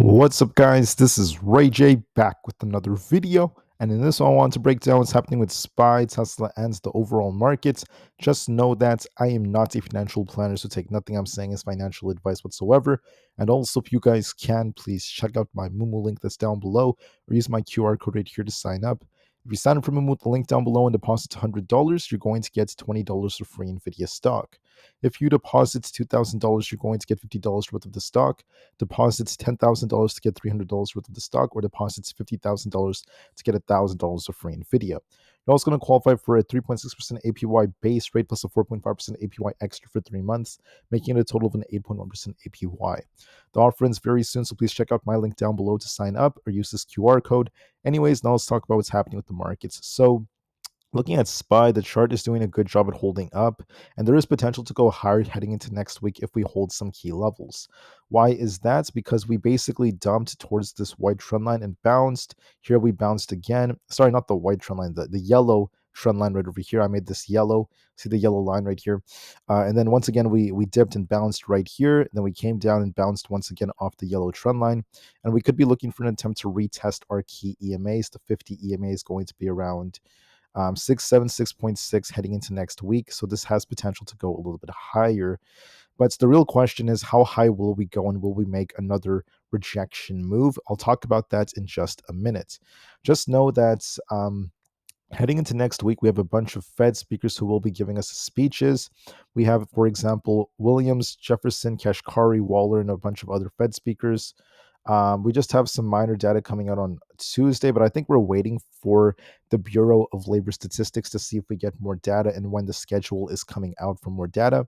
What's up, guys? This is Rey-Jay back with another video. And in this one, I want to break down what's happening with SPY, Tesla, and the overall markets. Just know that I am not a financial planner, so take nothing I'm saying as financial advice whatsoever. And also, if you guys can, please check out my Mumu link that's down below or use my QR code right here to sign up. If you sign up for Mumu with the link down below and deposit $100, you're going to get $20 of free Nvda stock. If you deposit $2,000, you're going to get $50 worth of the stock. Deposits $10,000 to get $300 worth of the stock, or deposits $50,000 to get $1,000 of free Nvidia. You're also going to qualify for a 3.6% APY base rate plus a 4.5% APY extra for 3 months, making it a total of an 8.1% APY. The offer ends very soon, so please check out my link down below to sign up or use this QR code. Anyways, now let's talk about what's happening with the markets. So, looking at SPY, the chart is doing a good job at holding up, and there is potential to go higher heading into next week if we hold some key levels. Why is that? Because we basically dumped towards this white trend line and bounced. Here we bounced again. Sorry, not the white trend line, the yellow trend line right over here. I made this yellow. See the yellow line right here? And then once again, we dipped and bounced right here. Then we came down and bounced once again off the yellow trend line. And we could be looking for an attempt to retest our key EMAs. The 50 EMA is going to be around 676.6 heading into next week. So this has potential to go a little bit higher. But the real question is, how high will we go and will we make another rejection move? I'll talk about that in just a minute. Just know that heading into next week, we have a bunch of Fed speakers who will be giving us speeches. We have, for example, Williams, Jefferson, Kashkari, Waller, and a bunch of other Fed speakers. We just have some minor data coming out on Tuesday, but I think we're waiting for the Bureau of Labor Statistics to see if we get more data and when the schedule is coming out for more data.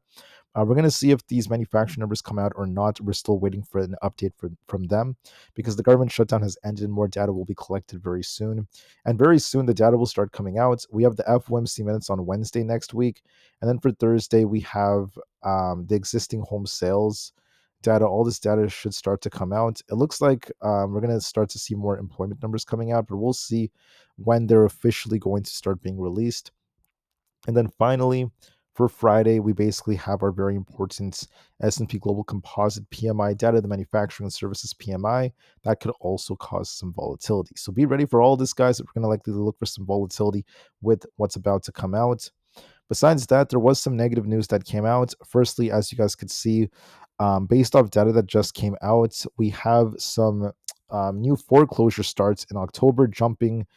We're going to see if these manufacturing numbers come out or not. We're still waiting for an update from them because the government shutdown has ended and more data will be collected very soon. And very soon, the data will start coming out. We have the FOMC minutes on Wednesday next week. And then for Thursday, we have the existing home sales data. All this data should start to come out. It looks like we're going to start to see more employment numbers coming out, but we'll see when they're officially going to start being released. And then finally, for Friday, we basically have our very important S&P Global Composite PMI data, the manufacturing and services PMI. That could also cause some volatility. So be ready for all this, guys. We're going to likely look for some volatility with what's about to come out. Besides that, there was some negative news that came out. Firstly, as you guys could see, based off data that just came out, we have some new foreclosure starts in October jumping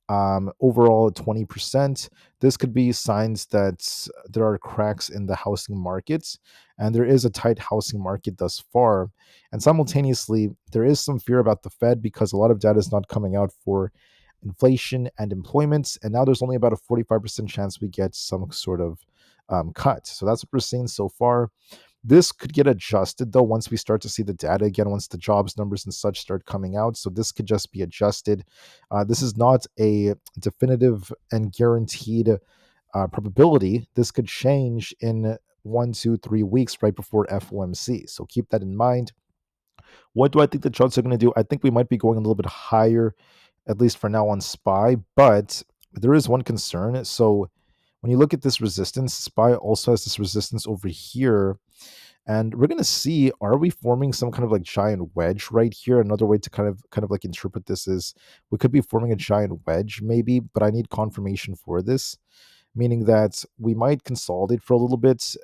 overall 20%. This could be signs that there are cracks in the housing markets, and there is a tight housing market thus far. And simultaneously, there is some fear about the Fed because a lot of data is not coming out for inflation and employment, and now there's only about a 45% chance we get some sort of cut. So that's what we're seeing so far. This could get adjusted though once we start to see the data again, once the jobs numbers and such start coming out. So this could just be adjusted. This is not a definitive and guaranteed probability. This could change in 1, 2, 3 weeks right before FOMC. So keep that in mind. What do I think the charts are going to do? I think we might be going a little bit higher, at least for now on SPY, but there is one concern. So when you look at this resistance, SPY also has this resistance over here. And we're going to see, are we forming some kind of like giant wedge right here? Another way to kind of like interpret this is we could be forming a giant wedge maybe, but I need confirmation for this, meaning that we might consolidate for a little bit.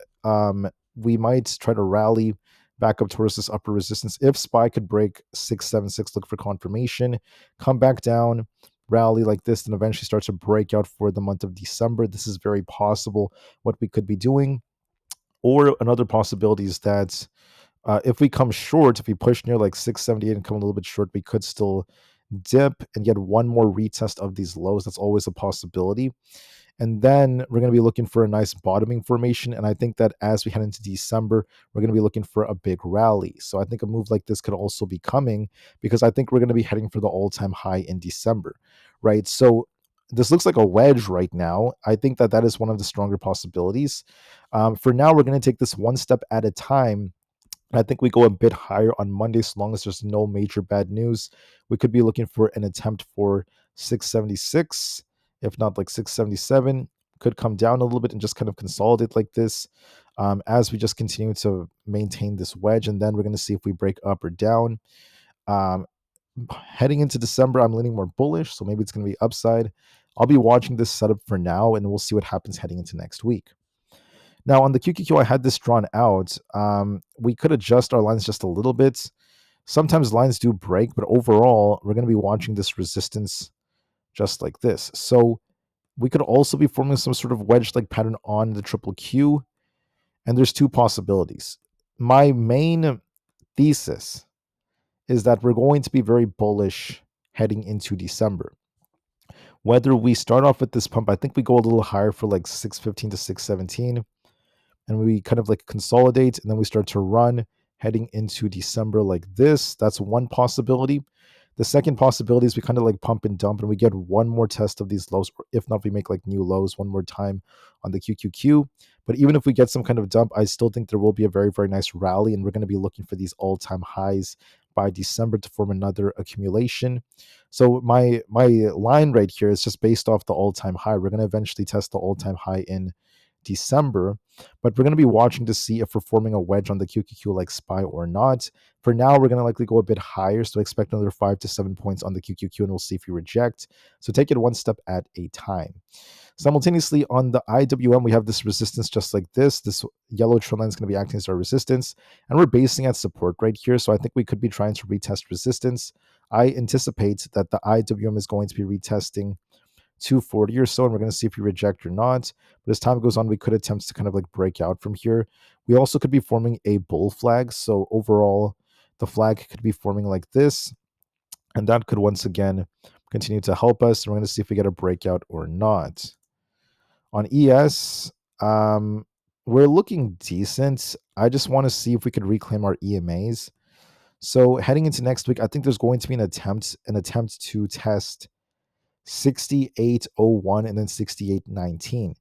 We might try to rally back up towards this upper resistance. If SPY could break 676, look for confirmation, come back down, rally like this, and eventually start to break out for the month of December. This is very possible what we could be doing. Or another possibility is that if we come short, if we push near like 678 and come a little bit short, we could still dip and get one more retest of these lows. That's always a possibility. And then we're going to be looking for a nice bottoming formation. And I think that as we head into December, we're going to be looking for a big rally. So I think a move like this could also be coming because I think we're going to be heading for the all-time high in December, right? So this looks like a wedge right now. I think that that is one of the stronger possibilities. For now, we're going to take this one step at a time. I think we go a bit higher on Monday, so long as there's no major bad news. We could be looking for an attempt for 676, if not like 677. Could come down a little bit and just kind of consolidate like this as we just continue to maintain this wedge. And then we're going to see if we break up or down. Um, Heading into December, I'm leaning more bullish, so maybe it's going to be upside. I'll be watching this setup for now, and we'll see what happens heading into next week. Now, on the QQQ, I had this drawn out. We could adjust our lines just a little bit. Sometimes lines do break, but overall, we're going to be watching this resistance just like this. So we could also be forming some sort of wedge-like pattern on the triple Q, and there's two possibilities. My main thesis is that we're going to be very bullish heading into December. Whether we start off with this pump, I think we go a little higher for like 615 to 617, and we kind of like consolidate, and then we start to run heading into December like this. That's one possibility. The second possibility is we kind of like pump and dump, and we get one more test of these lows, or if not, we make like new lows one more time on the QQQ. But even if we get some kind of dump, I still think there will be a very, very nice rally, and we're going to be looking for these all-time highs by December to form another accumulation. So my line right here is just based off the all-time high. We're going to eventually test the all-time high in December, but we're going to be watching to see if we're forming a wedge on the QQQ like SPY or not. For now, we're going to likely go a bit higher, so expect another 5 to 7 points on the QQQ, and we'll see if we reject. So take it one step at a time. Simultaneously, on the IWM, we have this resistance just like this. This yellow trend line is going to be acting as our resistance, and we're basing at support right here. So I think we could be trying to retest resistance. I anticipate that the IWM is going to be retesting 240 or so, and we're going to see if we reject or not. But as time goes on, we could attempt to kind of like break out from here. We also could be forming a bull flag. So overall, the flag could be forming like this, and that could once again continue to help us. We're going to see if we get a breakout or not. On ES, we're looking decent. I just want to see if we could reclaim our EMAs. So heading into next week, I think there's going to be an attempt to test 68.01 and then 68.19.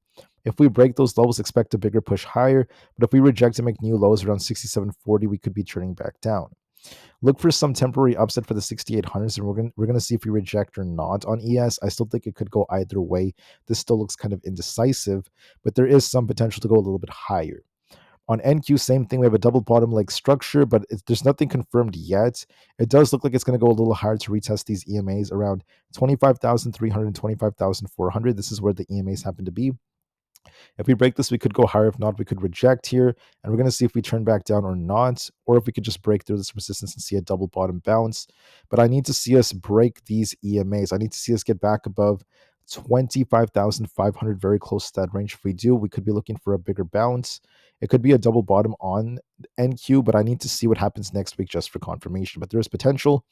If we break those levels, expect a bigger push higher. But if we reject and make new lows around 67.40, we could be turning back down. Look for some temporary upset for the 6800s, and we're gonna see if we reject or not on ES. I still think it could go either way. This still looks kind of indecisive, but there is some potential to go a little bit higher. On NQ, same thing. We have a double bottom like structure, but there's nothing confirmed yet. It does look like it's going to go a little higher to retest these EMAs around 25,300 and 25,400. This is where the EMAs happen to be. If we break this, we could go higher. If not, we could reject here. And we're going to see if we turn back down or not, or if we could just break through this resistance and see a double bottom bounce. But I need to see us break these EMAs. I need to see us get back above 25,500, very close to that range. If we do, we could be looking for a bigger bounce. It could be a double bottom on NQ, but I need to see what happens next week just for confirmation. But there is potential.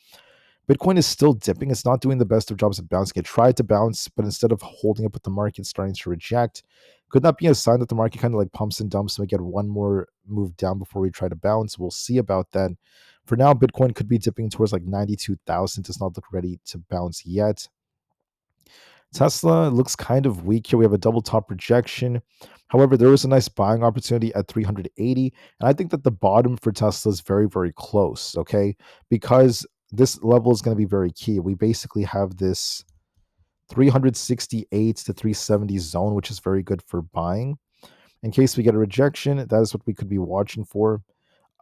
Bitcoin is still dipping. It's not doing the best of jobs at bouncing. It tried to bounce, but instead of holding up with the market, starting to reject. Could that be a sign that the market kind of like pumps and dumps and we get one more move down before we try to bounce? We'll see about that. For now, Bitcoin could be dipping towards like 92,000. Does not look ready to bounce yet. Tesla looks kind of weak here. We have a double top rejection. However, there is a nice buying opportunity at 380. And I think that the bottom for Tesla is very, very close, okay? Because this level is going to be very key. We basically have this 368 to 370 zone, which is very good for buying. In case we get a rejection, that is what we could be watching for.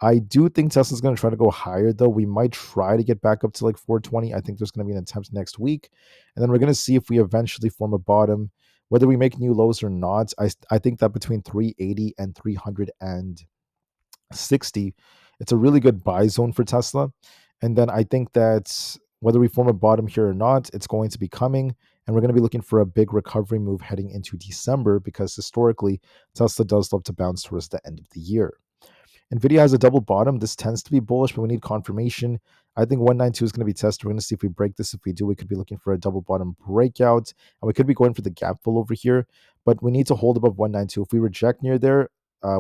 I do think Tesla's going to try to go higher, though. We might try to get back up to like 420. I think there's going to be an attempt next week. And then we're going to see if we eventually form a bottom. Whether we make new lows or not, I think that between 380 and 360, it's a really good buy zone for Tesla. And then I think that whether we form a bottom here or not, it's going to be coming. And we're going to be looking for a big recovery move heading into December because historically, Tesla does love to bounce towards the end of the year. Nvidia has a double bottom. This tends to be bullish, but we need confirmation. I think 192 is going to be tested. We're going to see if we break this. If we do, we could be looking for a double bottom breakout. And we could be going for the gap fill over here, but we need to hold above 192. If we reject near there,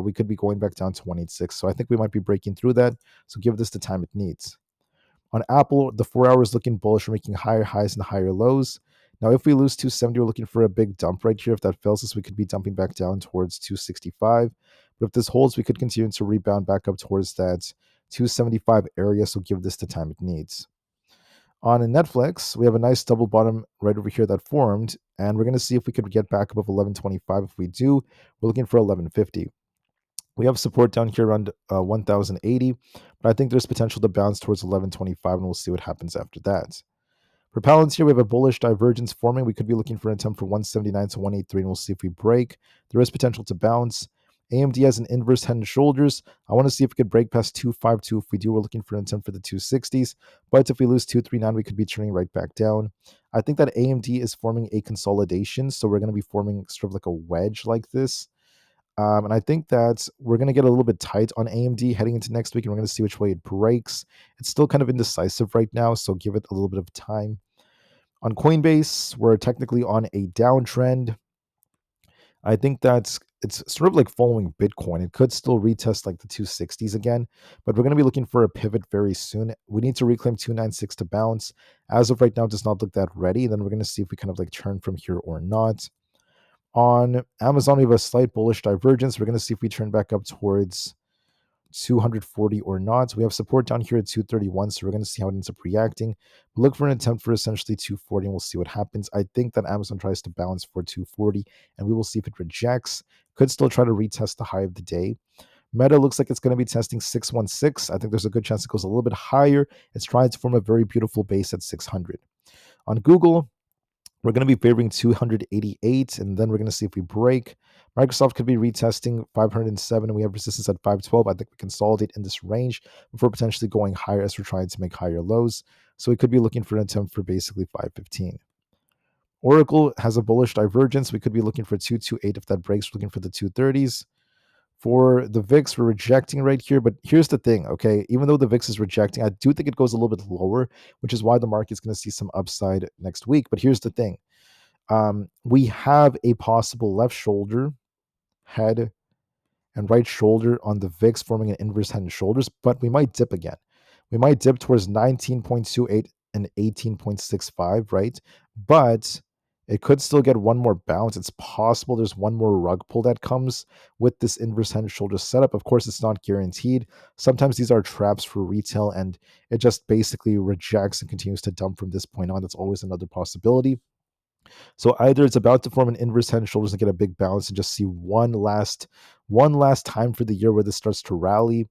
we could be going back down to 186. So I think we might be breaking through that. So give this the time it needs. On Appl, the 4 hour is looking bullish. We're making higher highs and higher lows. Now, if we lose 270, we're looking for a big dump right here. If that fails us, we could be dumping back down towards 265. But if this holds, we could continue to rebound back up towards that 275 area. So give this the time it needs. On Netflix, we have a nice double bottom right over here that formed. And we're going to see if we could get back above 1125. If we do, we're looking for 1150. We have support down here around 1080, but I think there's potential to bounce towards 1125, and we'll see what happens after that. For Palantir, we have a bullish divergence forming. We could be looking for an attempt for 179 to 183, and we'll see if we break. There is potential to bounce. AMD has an inverse head and shoulders. I want to see if we could break past 252. If we do, we're looking for an attempt for the 260s. But if we lose 239, we could be turning right back down. I think that AMD is forming a consolidation, so we're going to be forming sort of like a wedge like this. And I think that we're going to get a little bit tight on AMD heading into next week, and we're going to see which way it breaks. It's still kind of indecisive right now, so give it a little bit of time. On Coinbase, we're technically on a downtrend. I think that's it's sort of like following Bitcoin. It could still retest like the 260s again, but we're going to be looking for a pivot very soon. We need to reclaim 296 to bounce. As of right now, it does not look that ready. Then we're going to see if we kind of like turn from here or not. On Amazon, we have a slight bullish divergence. We're going to see if we turn back up towards 240 or not. We have support down here at 231, so we're going to see how it ends up reacting. We'll look for an attempt for essentially 240, and we'll see what happens. I think that Amazon tries to bounce for 240, and we will see if it rejects. Could still try to retest the high of the day. Meta looks like it's going to be testing 616. I think there's a good chance it goes a little bit higher. It's trying to form a very beautiful base at 600. On Google, we're going to be favoring 288, and then we're going to see if we break. Microsoft could be retesting 507, and we have resistance at 512. I think we consolidate in this range before potentially going higher as we're trying to make higher lows. So we could be looking for an attempt for basically 515. Oracle has a bullish divergence. We could be looking for 228 if that breaks. We're looking for the 230s. For the VIX, we're rejecting right here, but here's the thing, okay? Even though the VIX is rejecting, I do think it goes a little bit lower, which is why the market's going to see some upside next week. But here's the thing. We have a possible left shoulder, head, and right shoulder on the VIX forming an inverse head and shoulders, but we might dip again. We might dip towards 19.28 and 18.65, right? But it could still get one more bounce. It's possible there's one more rug pull that comes with this inverse head and shoulders setup. Of course, it's not guaranteed. Sometimes these are traps for retail, and it just basically rejects and continues to dump from this point on. That's always another possibility. So either it's about to form an inverse head and shoulders and get a big bounce and just see one last time for the year where this starts to rally,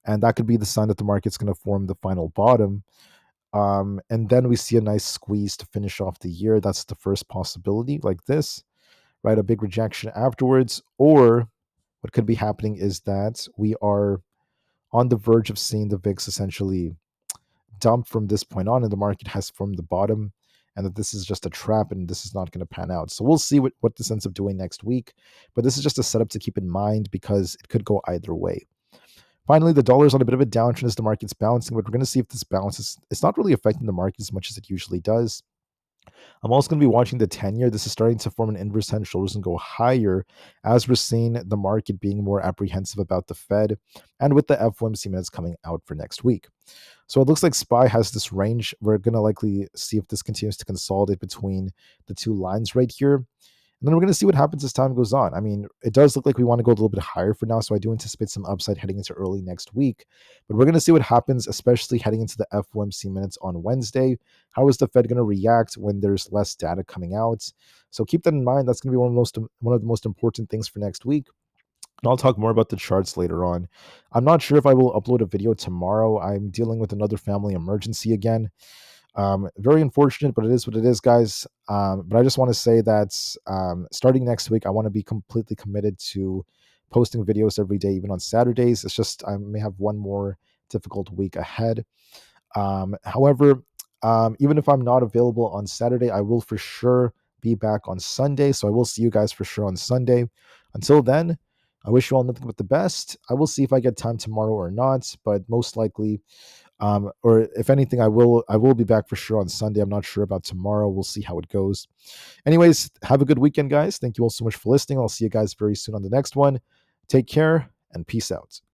and that could be the sign that the market's going to form the final bottom. And then we see a nice squeeze to finish off the year. That's the first possibility, like this, right? A big rejection afterwards, or what could be happening is that we are on the verge of seeing the VIX essentially dump from this point on, and the market has formed the bottom, and that this is just a trap and this is not going to pan out. So we'll see what this ends up doing next week. But this is just a setup to keep in mind because it could go either way. Finally, the dollar is on a bit of a downtrend as the market's bouncing, but we're going to see if this bounces. It's not really affecting the market as much as it usually does. I'm also going to be watching the 10-year. This is starting to form an inverse head and shoulders and go higher as we're seeing the market being more apprehensive about the Fed and with the FOMC minutes coming out for next week. So it looks like SPY has this range. We're going to likely see if this continues to consolidate between the two lines right here. And then we're going to see what happens as time goes on. I mean, it does look like we want to go a little bit higher for now, so I do anticipate some upside heading into early next week. But we're going to see what happens, especially heading into the FOMC minutes on Wednesday. How is the Fed going to react when there's less data coming out? So keep that in mind. That's going to be one of the most important things for next week. And I'll talk more about the charts later on. I'm not sure if I will upload a video tomorrow. I'm dealing with another family emergency again. Very unfortunate, but it is what it is, guys. But I just want to say that starting next week, I want to be completely committed to posting videos every day, even on Saturdays. It's just I may have one more difficult week ahead. However, even if I'm not available on Saturday, I will for sure be back on Sunday. So I will see you guys for sure on Sunday. Until then, I wish you all nothing but the best. I will see if I get time tomorrow or not, but most likely, or if anything, I will be back for sure on Sunday. I'm not sure about tomorrow. We'll see how it goes. Anyways, have a good weekend, guys. Thank you all so much for listening. I'll see you guys very soon on the next one. Take care and peace out.